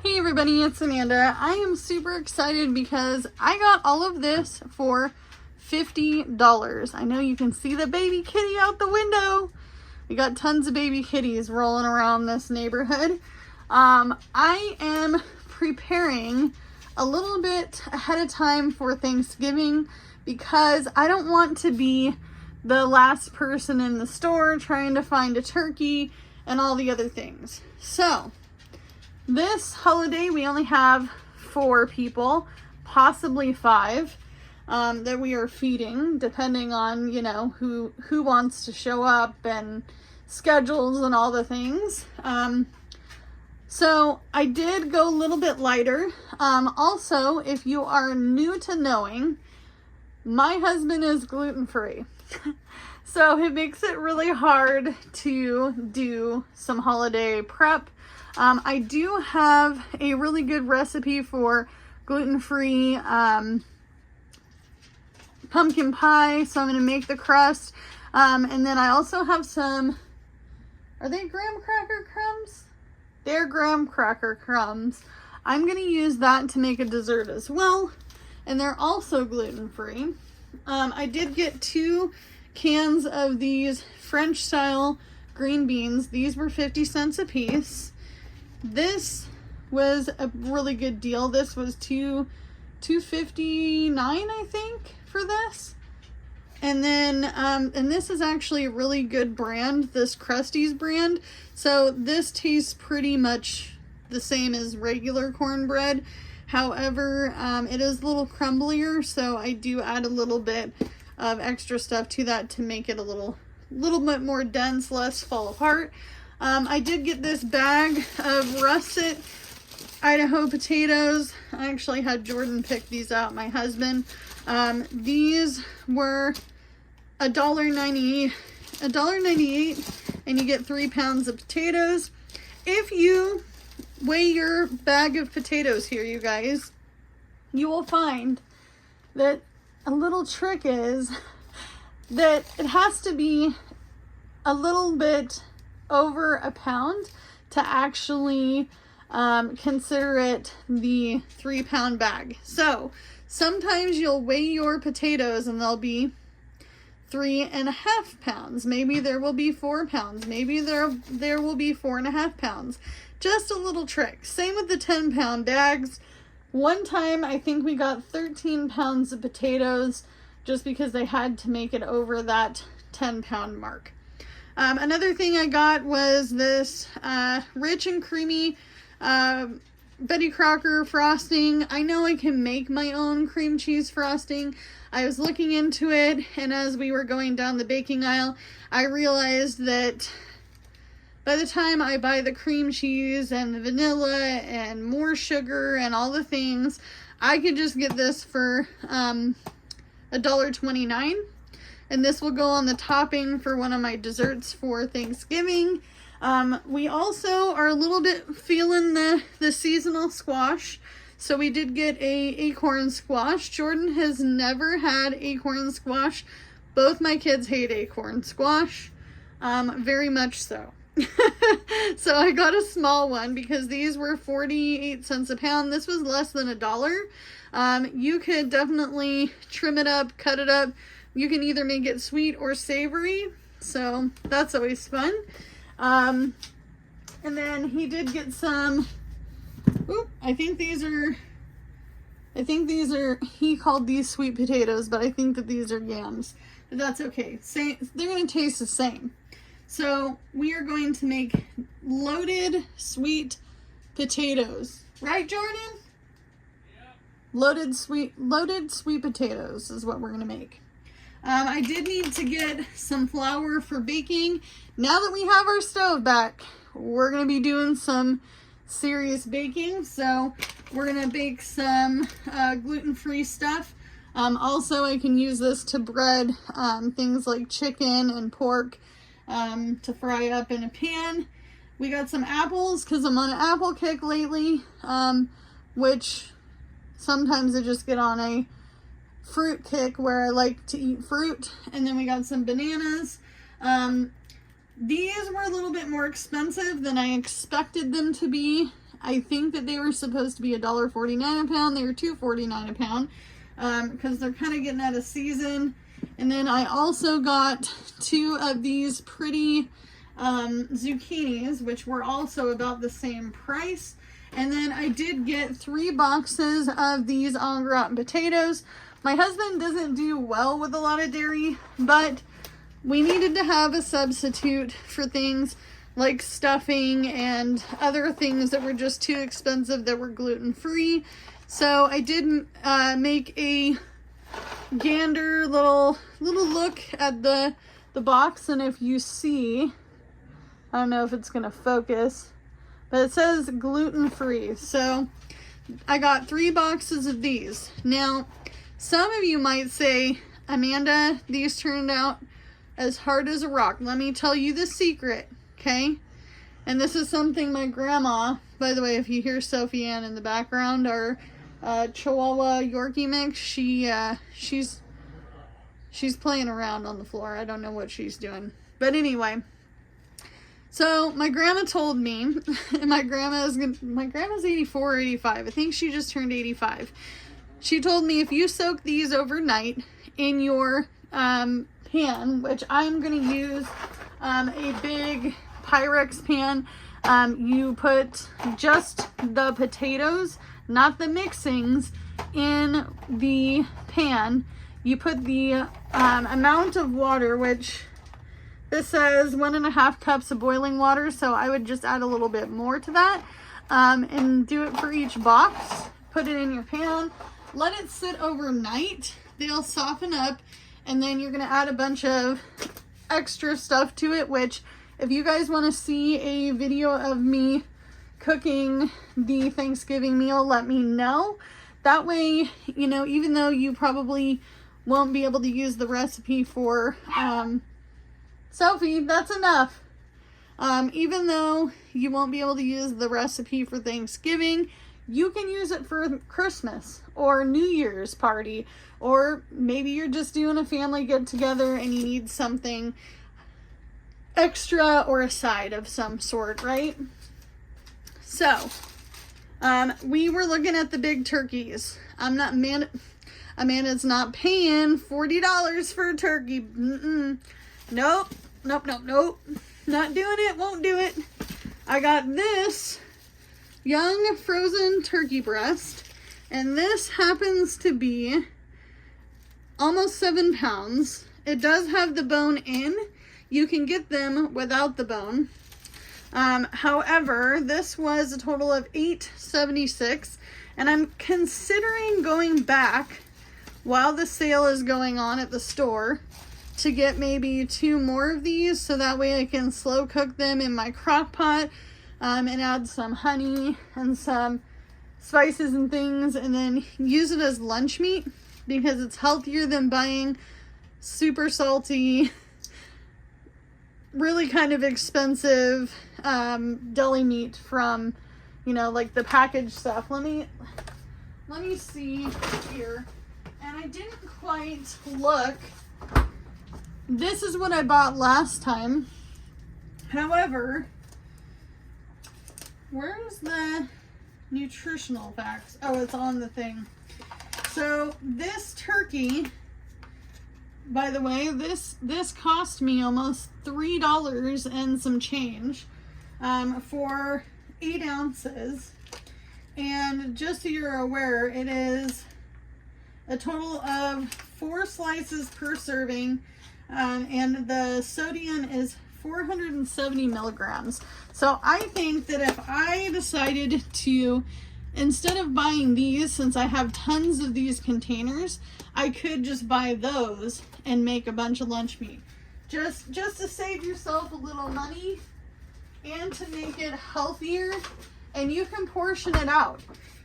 Hey everybody, it's Amanda. I am super excited because I got all of this for $50. I know you can see the baby kitty out the window. We got tons of baby kitties rolling around this neighborhood. I am preparing a little bit ahead of time for Thanksgiving because I don't want to be the last person in the store trying to find a turkey and all the other things. So this holiday we only have 4 people, possibly 5, that we are feeding, depending on, you know, who wants to show up and schedules and all the things. So I did go a little bit lighter. Also, if you are new to knowing, my husband is gluten-free. So it makes it really hard to do some holiday prep. I do have a really good recipe for gluten-free pumpkin pie, so I'm going to make the crust. And then I also have some, are they graham cracker crumbs? They're graham cracker crumbs. I'm going to use that to make a dessert as well, and they're also gluten-free. I did get 2 cans of these French-style green beans. These were 50 cents a piece. This was a really good deal. This was $2.59, I think, for this. And then, and this is actually a really good brand, this Krusty's brand. So this tastes pretty much the same as regular cornbread. However, it is a little crumblier, so I do add a little bit of extra stuff to that to make it a little bit more dense, less fall apart. I did get this bag of russet Idaho potatoes. I actually had Jordan pick these out, my husband. These were $1.98, and you get 3 pounds of potatoes. If you weigh your bag of potatoes here, you guys, you will find that a little trick is that it has to be a little bit over a pound to actually consider it the 3-pound bag. So sometimes you'll weigh your potatoes and they'll be 3.5 pounds. Maybe there will be 4 pounds. Maybe there will be 4.5 pounds. Just a little trick. Same with the 10-pound bags. One time I think we got 13 pounds of potatoes just because they had to make it over that 10-pound mark. Another thing I got was this rich and creamy Betty Crocker frosting. I know I can make my own cream cheese frosting. I was looking into it, and as we were going down the baking aisle, I realized that by the time I buy the cream cheese and the vanilla and more sugar and all the things, I could just get this for $1.29. And this will go on the topping for one of my desserts for Thanksgiving. We also are a little bit feeling the seasonal squash. So we did get a acorn squash. Jordan has never had acorn squash. Both my kids hate acorn squash, very much so. So I got a small one because these were 48 cents a pound. This was less than $1. You could definitely trim it up, cut it up. You can either make it sweet or savory, so that's always fun. And then he did get some, I think these are, he called these sweet potatoes, but I think that these are yams. But that's okay. They're going to taste the same. So we are going to make loaded sweet potatoes. Right, Jordan? Yeah. Loaded sweet potatoes is what we're going to make. I did need to get some flour for baking. Now that we have our stove back, we're going to be doing some serious baking. So we're going to bake some gluten-free stuff. Also, I can use this to bread things like chicken and pork to fry up in a pan. We got some apples because I'm on an apple kick lately, which sometimes I just get on a fruit kick where I like to eat fruit. And then we got some bananas. These were a little bit more expensive than I expected them to be. I think that they were supposed to be $1.49 a pound. They were $2.49 a pound because they're kind of getting out of season. And then I also got 2 of these pretty zucchinis, which were also about the same price. And then I did get 3 boxes of these en gratin potatoes. My husband doesn't do well with a lot of dairy, but we needed to have a substitute for things like stuffing and other things that were just too expensive that were gluten-free. So I did make a gander little look at the box, and if you see, I don't know if it's gonna focus, but it says gluten-free. So I got 3 boxes of these. Now, some of you might say, Amanda, these turned out as hard as a rock. Let me tell you the secret, okay? And this is something my grandma, by the way, if you hear Sophie Ann in the background, our Chihuahua Yorkie mix, she's playing around on the floor. I don't know what she's doing. But anyway, so my grandma told me, and my grandma's 84 or 85. I think she just turned 85. She told me if you soak these overnight in your pan, which I'm going to use a big Pyrex pan, you put just the potatoes, not the mixings, in the pan. You put the amount of water, which this says 1.5 cups of boiling water, so I would just add a little bit more to that, and do it for each box. Put it in your pan, let it sit overnight. They'll soften up, and then you're going to add a bunch of extra stuff to it, which if you guys want to see a video of me cooking the Thanksgiving meal, let me know. That way, you know, even though you probably won't be able to use the recipe for, Sophie, that's enough. Even though you won't be able to use the recipe for Thanksgiving, you can use it for Christmas or New Year's party, or maybe you're just doing a family get together and you need something extra or a side of some sort, right? So, we were looking at the big turkeys. Amanda's not paying $40 for a turkey. Nope. Not doing it, won't do it. I got this young frozen turkey breast, and this happens to be almost 7 pounds. It does have the bone in. You can get them without the bone. However, this was a total of $8.76, and I'm considering going back while the sale is going on at the store to get maybe 2 more of these, so that way I can slow cook them in my crock pot, and add some honey and some spices and things, and then use it as lunch meat, because it's healthier than buying super salty, really kind of expensive deli meat from, you know, like the packaged stuff. Let me see here. And I didn't quite look. This is what I bought last time. However, where's the nutritional facts? Oh, it's on the thing. So this turkey, by the way, this cost me almost $3 and some change for 8 ounces. And just so you're aware, it is a total of 4 slices per serving, and the sodium is 470 milligrams. So I think that if I decided to, instead of buying these, since I have tons of these containers, I could just buy those and make a bunch of lunch meat. Just to save yourself a little money and to make it healthier, and you can portion it out.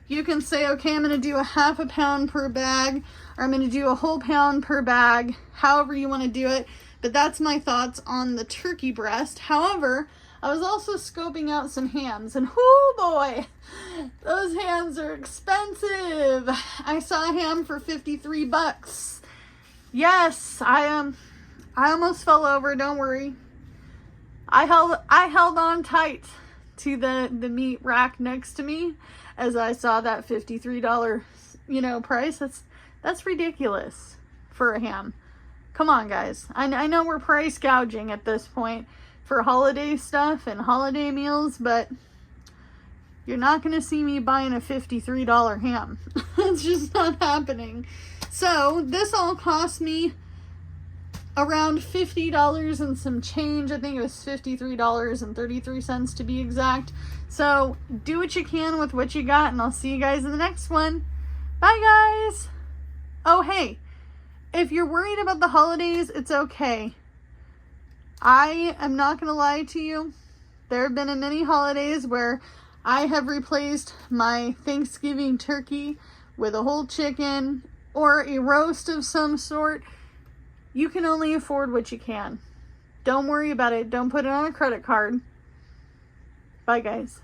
You can say, okay, I'm going to do a 1/2 pound per bag, or I'm going to do a whole pound per bag, however you want to do it. But that's my thoughts on the turkey breast. However, I was also scoping out some hams, and oh boy, those hams are expensive. I saw a ham for $53. Yes, I almost fell over, don't worry. I held on tight to the meat rack next to me as I saw that $53, price. That's ridiculous for a ham. Come on, guys. I know we're price gouging at this point for holiday stuff and holiday meals, but you're not going to see me buying a $53 ham. It's just not happening. So this all cost me around $50 and some change. I think it was $53.33 to be exact. So do what you can with what you got, and I'll see you guys in the next one. Bye, guys. Oh, hey, if you're worried about the holidays, it's okay. I am not going to lie to you. There have been many holidays where I have replaced my Thanksgiving turkey with a whole chicken or a roast of some sort. You can only afford what you can. Don't worry about it. Don't put it on a credit card. Bye, guys.